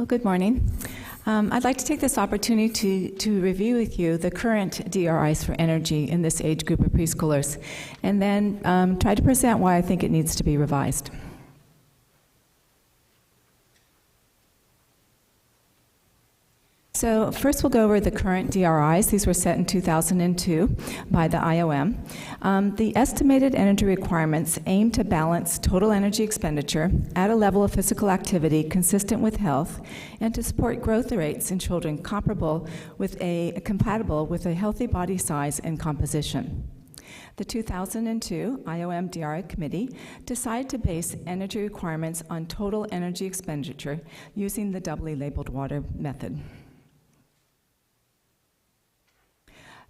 Well, good morning. I'd like to take this opportunity to review with you the current DRIs for energy in this age group of preschoolers, and then try to present why I think it needs to be revised. So first we'll go over the current DRIs. These were set in 2002 by the IOM. The estimated energy requirements aim to balance total energy expenditure at a level of physical activity consistent with health and to support growth rates in children compatible with a healthy body size and composition. The 2002 IOM DRI Committee decided to base energy requirements on total energy expenditure using the doubly labeled water method.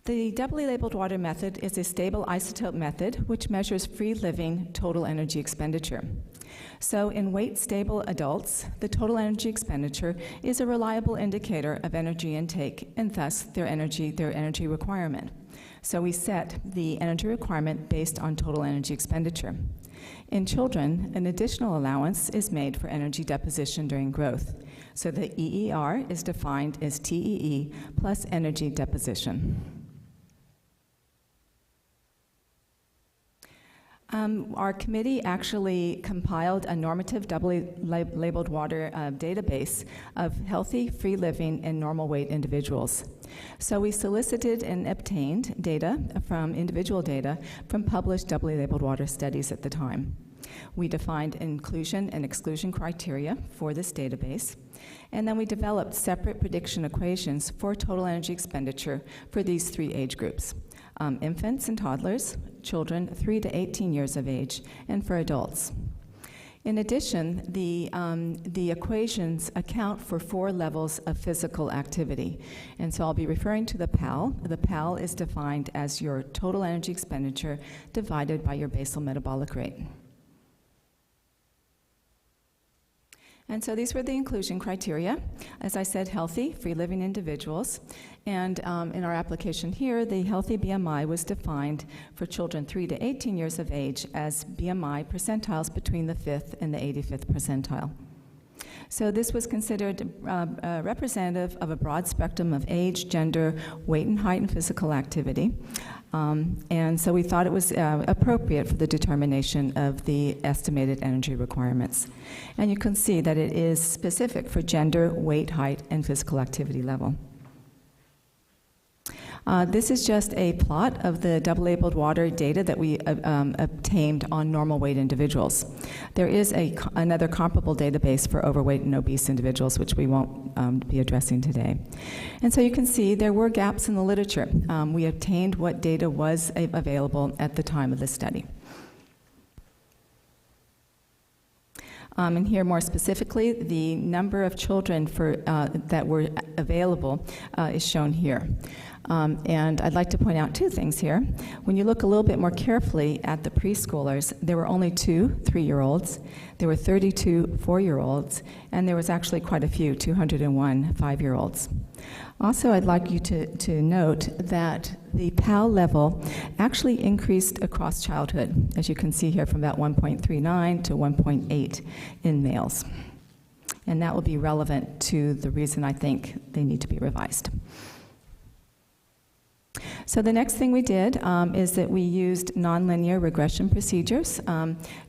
The doubly labeled water method is a stable isotope method which measures free living total energy expenditure. So in weight-stable adults, the total energy expenditure is a reliable indicator of energy intake and thus their energy requirement. So we set the energy requirement based on total energy expenditure. In children, an additional allowance is made for energy deposition during growth. So the EER is defined as TEE plus energy deposition. Our committee actually compiled a normative doubly labeled water database of healthy, free-living, and normal weight individuals. So we solicited and obtained data from individual data from published doubly labeled water studies at the time. We defined inclusion and exclusion criteria for this database, and then we developed separate prediction equations for total energy expenditure for these three age groups. Infants and toddlers, children 3 to 18 years of age, and for adults. In addition, the equations account for 4 levels of physical activity. And so I'll be referring to the PAL. The PAL is defined as your total energy expenditure divided by your basal metabolic rate. And so these were the inclusion criteria. As I said, healthy, free-living individuals. And in our application here, the healthy BMI was defined for children 3 to 18 years of age as BMI percentiles between the 5th and the 85th percentile. So this was considered representative of a broad spectrum of age, gender, weight and height, and physical activity. And so we thought it was appropriate for the determination of the estimated energy requirements. And you can see that it is specific for gender, weight, height, and physical activity level. This is just a plot of the double labeled water data that we obtained on normal weight individuals. There is another comparable database for overweight and obese individuals, which we won't be addressing today. And so you can see there were gaps in the literature. We obtained what data was available at the time of the study. And here more specifically, the number of children that were available is shown here. And I'd like to point out 2 things here. When you look a little bit more carefully at the preschoolers, there were only 2 3-year-olds, there were 32 4-year-olds, and there was actually quite a few, 201 5-year-olds. Also, I'd like you to note that the PAL level actually increased across childhood, as you can see here, from about 1.39 to 1.8 in males. And that will be relevant to the reason I think they need to be revised. So the next thing we did is that we used nonlinear regression procedures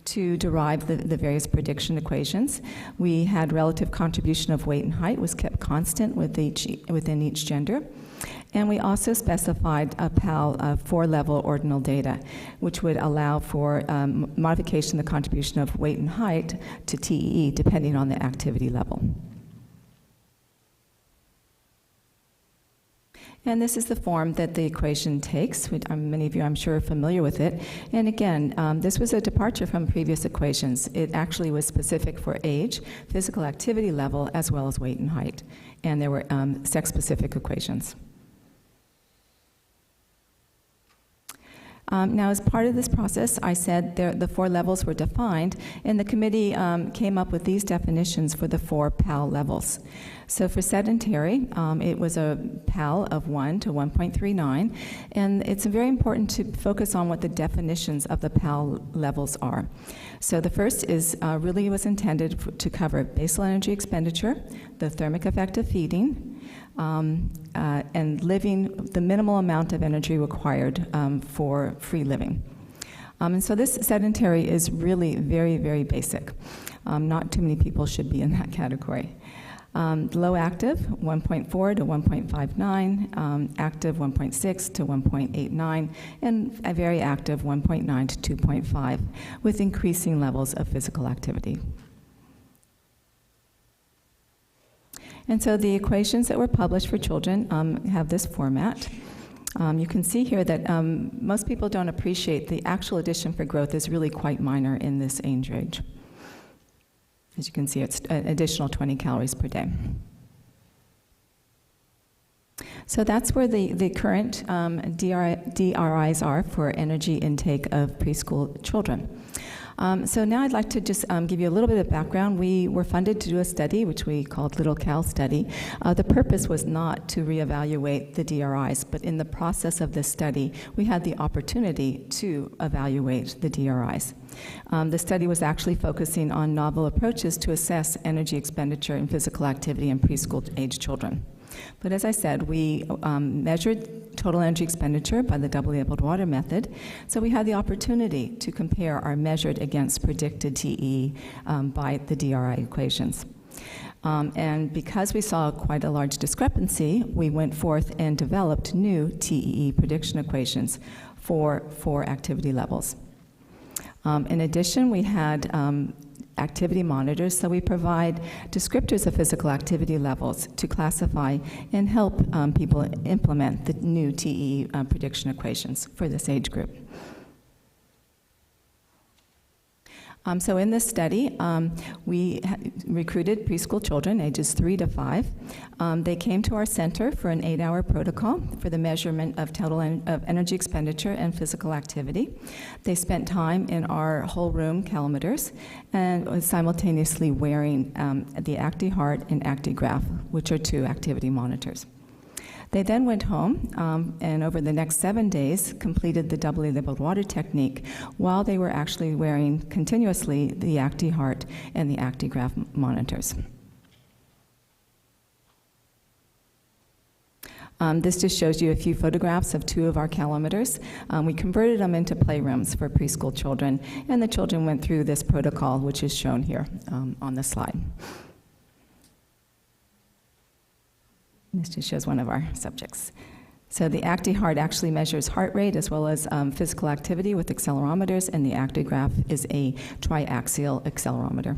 to derive the various prediction equations. We had relative contribution of weight and height was kept constant within each gender. And we also specified a PAL 4-level ordinal data, which would allow for modification of the contribution of weight and height to TEE, depending on the activity level. And this is the form that the equation takes. Many of you, I'm sure, are familiar with it. And again, this was a departure from previous equations. It actually was specific for age, physical activity level, as well as weight and height. And there were sex-specific equations. Now, as part of this process, I said the 4 levels were defined, and the committee came up with these definitions for the 4 PAL levels. So for sedentary, it was a PAL of 1 to 1.39, and it's very important to focus on what the definitions of the PAL levels are. So the first is really was intended to cover basal energy expenditure, the thermic effect of feeding, and living the minimal amount of energy required for free living. And so this sedentary is really very, very basic. Not too many people should be in that category. Low active, 1.4 to 1.59, active 1.6 to 1.89, and a very active 1.9 to 2.5, with increasing levels of physical activity. And so the equations that were published for children have this format. You can see here that most people don't appreciate the actual addition for growth is really quite minor in this age range. As you can see, it's an additional 20 calories per day. So that's where the current DRIs are for energy intake of preschool children. So now I'd like to just give you a little bit of background. We were funded to do a study, which we called Little Cal Study. The purpose was not to reevaluate the DRIs, but in the process of this study, we had the opportunity to evaluate the DRIs. The study was actually focusing on novel approaches to assess energy expenditure and physical activity in preschool-age children. But as I said, we measured total energy expenditure by the doubly labeled water method, so we had the opportunity to compare our measured against predicted TE by the DRI equations. And because we saw quite a large discrepancy, we went forth and developed new TEE prediction equations for 4 activity levels. In addition, we had activity monitors, so we provide descriptors of physical activity levels to classify and help people implement the new TE prediction equations for this age group. So in this study, we recruited preschool children ages 3 to 5. They came to our center for an 8-hour protocol for the measurement of total of energy expenditure and physical activity. They spent time in our whole room calometers and simultaneously wearing the ActiHeart and ActiGraph, which are 2 activity monitors. They then went home and over the next 7 days completed the doubly labeled water technique while they were actually wearing continuously the ActiHeart and the ActiGraph monitors. This just shows you a few photographs of 2 of our calometers. We converted them into playrooms for preschool children, and the children went through this protocol, which is shown here on the slide. This just shows one of our subjects. So the ActiHeart actually measures heart rate as well as physical activity with accelerometers, and the ActiGraph is a triaxial accelerometer.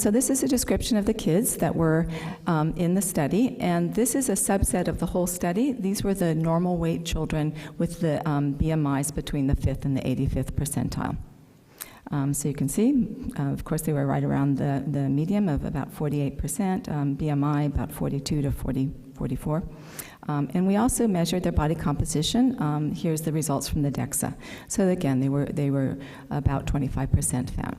So this is a description of the kids that were in the study, and this is a subset of the whole study. These were the normal weight children with the BMIs between the 5th and the 85th percentile. So you can see, of course, they were right around the medium of about 48%, BMI about 42 to 44. And we also measured their body composition. Here's the results from the DEXA. So again, they were about 25% fat.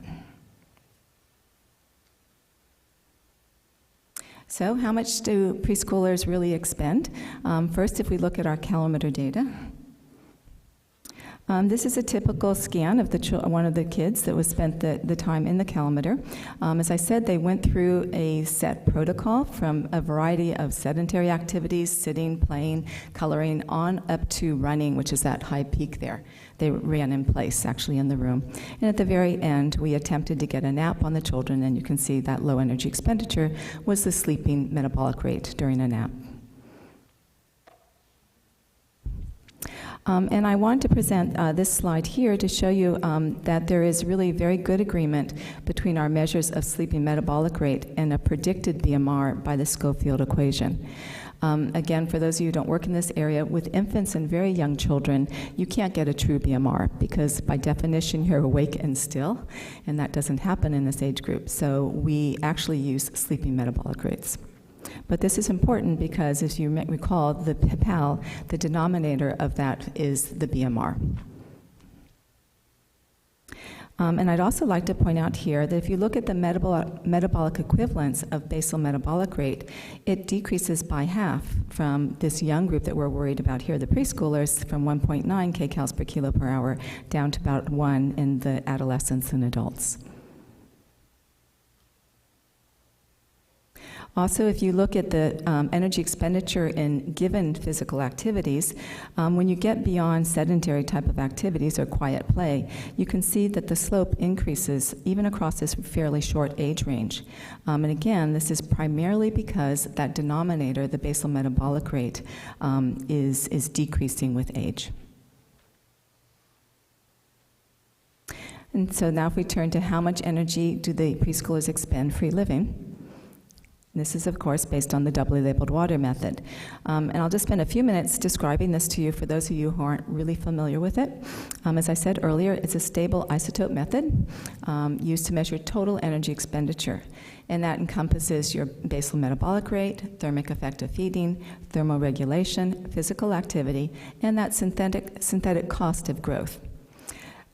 So how much do preschoolers really expend? First, if we look at our calometer data, this is a typical scan of one of the kids that was spent the time in the calometer. As I said, they went through a set protocol from a variety of sedentary activities, sitting, playing, coloring, on up to running, which is that high peak there. They ran in place, actually, in the room. And at the very end, we attempted to get a nap on the children, and you can see that low energy expenditure was the sleeping metabolic rate during a nap. And I want to present this slide here to show you that there is really very good agreement between our measures of sleeping metabolic rate and a predicted BMR by the Schofield equation. Again, for those of you who don't work in this area, with infants and very young children, you can't get a true BMR because by definition you're awake and still, and that doesn't happen in this age group. So we actually use sleeping metabolic rates. But this is important because, as you may recall, the PAL, the denominator of that is the BMR. And I'd also like to point out here that if you look at the metabolic equivalents of basal metabolic rate, it decreases by half from this young group that we're worried about here, the preschoolers, from 1.9 kcals per kilo per hour down to about 1 in the adolescents and adults. Also, if you look at the energy expenditure in given physical activities, when you get beyond sedentary type of activities or quiet play, you can see that the slope increases even across this fairly short age range. And again, this is primarily because that denominator, the basal metabolic rate, is decreasing with age. And so now if we turn to how much energy do the preschoolers expend free living, this is, of course, based on the doubly labeled water method. And I'll just spend a few minutes describing this to you for those of you who aren't really familiar with it. As I said earlier, it's a stable isotope method used to measure total energy expenditure. And that encompasses your basal metabolic rate, thermic effect of feeding, thermoregulation, physical activity, and that synthetic cost of growth.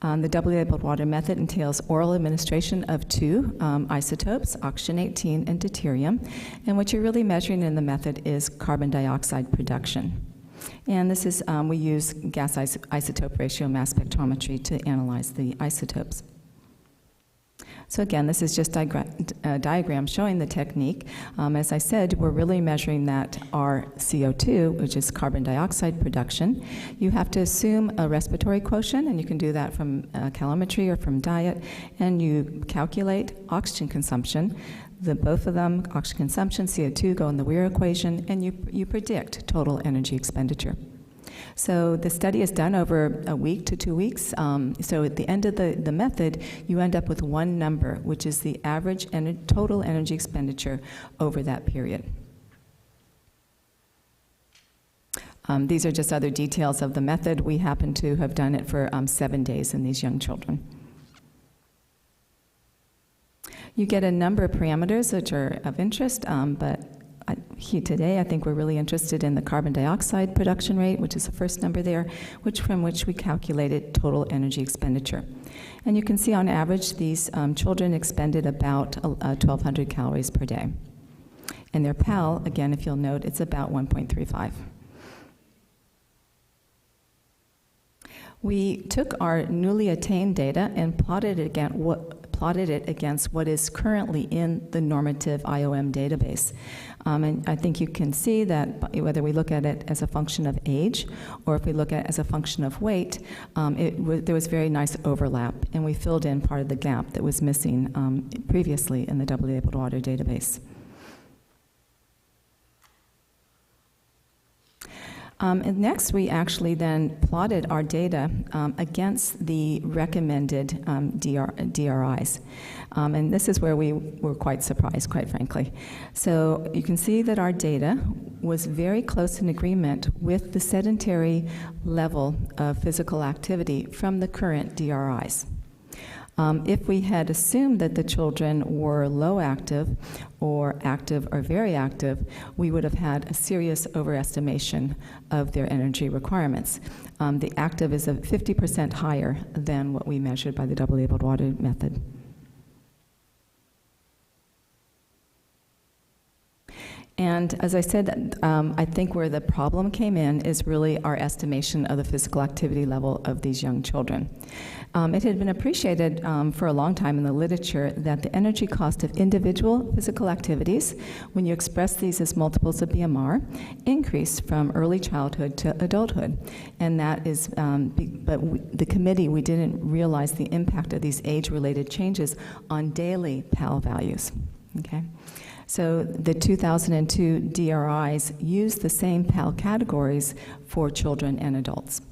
The doubly labeled water method entails oral administration of 2 isotopes, oxygen-18 and deuterium, and what you're really measuring in the method is carbon dioxide production. And this is, we use gas isotope ratio mass spectrometry to analyze the isotopes. So again, this is just a diagram showing the technique. As I said, we're really measuring that our CO2, which is carbon dioxide production. You have to assume a respiratory quotient, and you can do that from calorimetry or from diet, and you calculate oxygen consumption. Both of them, oxygen consumption, CO2, go in the Weir equation, and you predict total energy expenditure. So the study is done over a week to 2 weeks. So at the end of the method, you end up with one number, which is the average total energy expenditure over that period. These are just other details of the method. We happen to have done it for 7 days in these young children. You get a number of parameters which are of interest, but today I think we're really interested in the carbon dioxide production rate, which is the first number there, from which we calculated total energy expenditure. And you can see on average these children expended about 1,200 calories per day. And their PAL, again, if you'll note, it's about 1.35. We took our newly attained data and plotted it against what is currently in the normative IOM database. And I think you can see that whether we look at it as a function of age or if we look at it as a function of weight, there was very nice overlap, and we filled in part of the gap that was missing previously in the doubly labeled water database. And next, we actually then plotted our data against the recommended DRIs. And this is where we were quite surprised, quite frankly. So you can see that our data was very close in agreement with the sedentary level of physical activity from the current DRIs. If we had assumed that the children were low active or very active, we would have had a serious overestimation of their energy requirements. The active is 50% higher than what we measured by the doubly labeled water method. And as I said, I think where the problem came in is really our estimation of the physical activity level of these young children. It had been appreciated for a long time in the literature that the energy cost of individual physical activities, when you express these as multiples of BMR, increased from early childhood to adulthood. And that is, the committee, we didn't realize the impact of these age-related changes on daily PAL values, okay? So the 2002 DRIs use the same PAL categories for children and adults.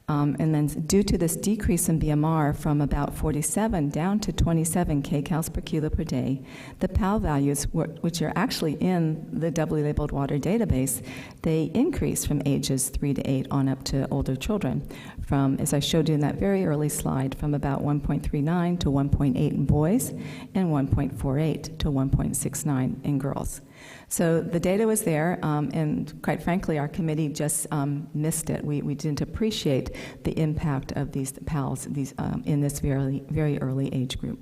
And then due to this decrease in BMR from about 47 down to 27 kcals per kilo per day, the PAL values, which are actually in the doubly labeled water database, they increase from ages 3 to 8 on up to older children. From, as I showed you in that very early slide, from about 1.39 to 1.8 in boys and 1.48 to 1.69 in girls. So the data was there, and quite frankly, our committee just missed it. We didn't appreciate the impact of these PALs in this very, very early age group.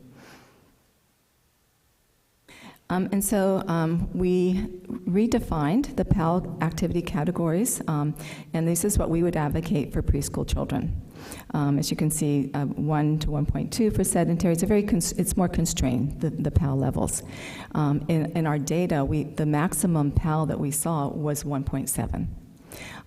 And so we redefined the PAL activity categories, and this is what we would advocate for preschool children. As you can see, 1 to 1.2 for sedentary. It's more constrained, the PAL levels. In our data, the maximum PAL that we saw was 1.7.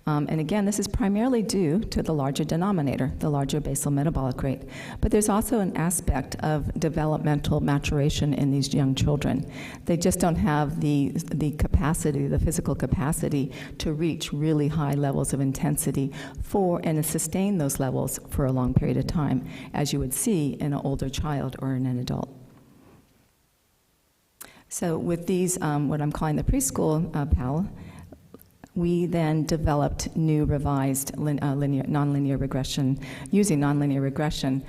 And again, this is primarily due to the larger denominator, the larger basal metabolic rate. But there's also an aspect of developmental maturation in these young children. They just don't have the capacity, the physical capacity to reach really high levels of intensity and to sustain those levels for a long period of time, as you would see in an older child or in an adult. So with these, what I'm calling the preschool PAL, we then developed new revised nonlinear regression, using nonlinear regression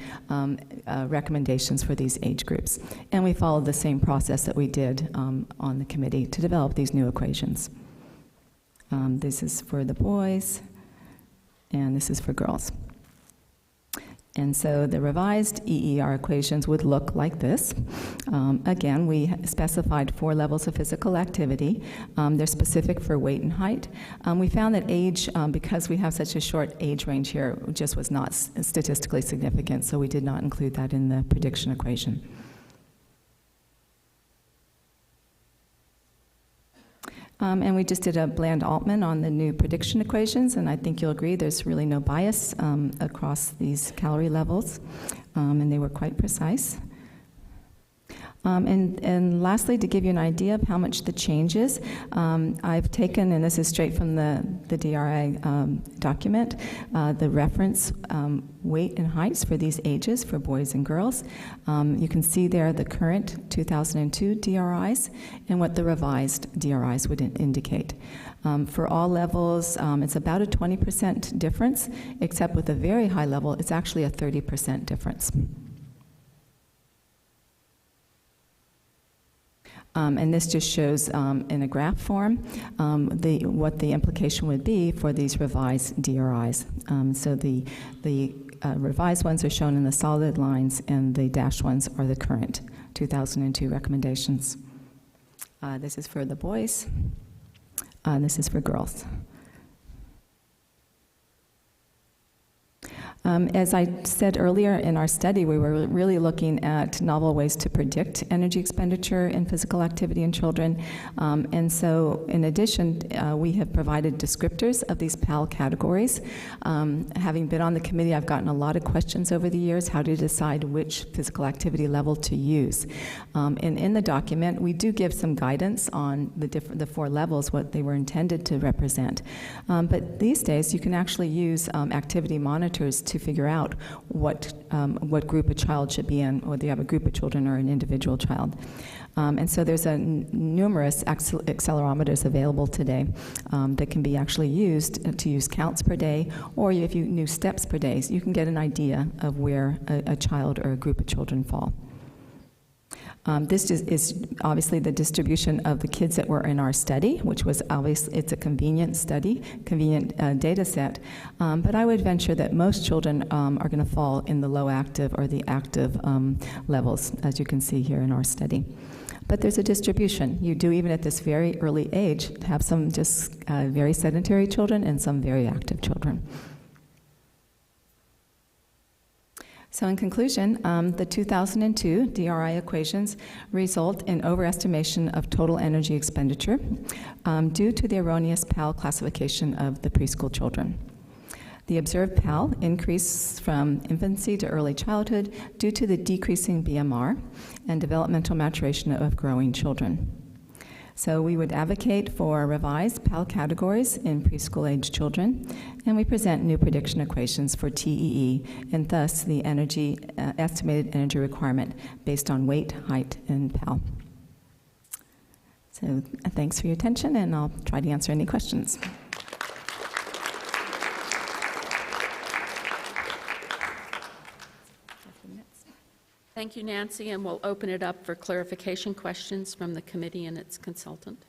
recommendations for these age groups. And we followed the same process that we did on the committee to develop these new equations. This is for the boys, and this is for girls. And so the revised EER equations would look like this. Again, we specified 4 levels of physical activity. They're specific for weight and height. We found that age, because we have such a short age range here, just was not statistically significant, so we did not include that in the prediction equation. And we just did a Bland-Altman on the new prediction equations, and I think you'll agree there's really no bias across these calorie levels, and they were quite precise. And lastly, to give you an idea of how much the change is, I've taken, and this is straight from the DRI document, the reference weight and heights for these ages for boys and girls. You can see there the current 2002 DRIs and what the revised DRIs would indicate. For all levels, it's about a 20% difference, except with a very high level, it's actually a 30% difference. And this just shows in a graph form what the implication would be for these revised DRIs. So the revised ones are shown in the solid lines, and the dashed ones are the current 2002 recommendations. This is for the boys. This is for girls. As I said earlier in our study, we were really looking at novel ways to predict energy expenditure in physical activity in children. And so in addition, we have provided descriptors of these PAL categories. Having been on the committee, I've gotten a lot of questions over the years how to decide which physical activity level to use. And in the document, we do give some guidance on the 4 levels, what they were intended to represent. But these days, you can actually use activity monitors to figure out what group a child should be in, whether you have a group of children or an individual child. And so there's numerous accelerometers available today that can be actually used to use counts per day, or if you use steps per day, you can get an idea of where a child or a group of children fall. This is obviously the distribution of the kids that were in our study, which was obviously, it's a convenient study, convenient data set, but I would venture that most children are going to fall in the low active or the active levels, as you can see here in our study. But there's a distribution. You do, even at this very early age, have some just very sedentary children and some very active children. So in conclusion, the 2002 DRI equations result in overestimation of total energy expenditure due to the erroneous PAL classification of the preschool children. The observed PAL increased from infancy to early childhood due to the decreasing BMR and developmental maturation of growing children. So we would advocate for revised PAL categories in preschool-age children, and we present new prediction equations for TEE, and thus the estimated energy requirement based on weight, height, and PAL. So thanks for your attention, and I'll try to answer any questions. Thank you, Nancy, and we'll open it up for clarification questions from the committee and its consultant.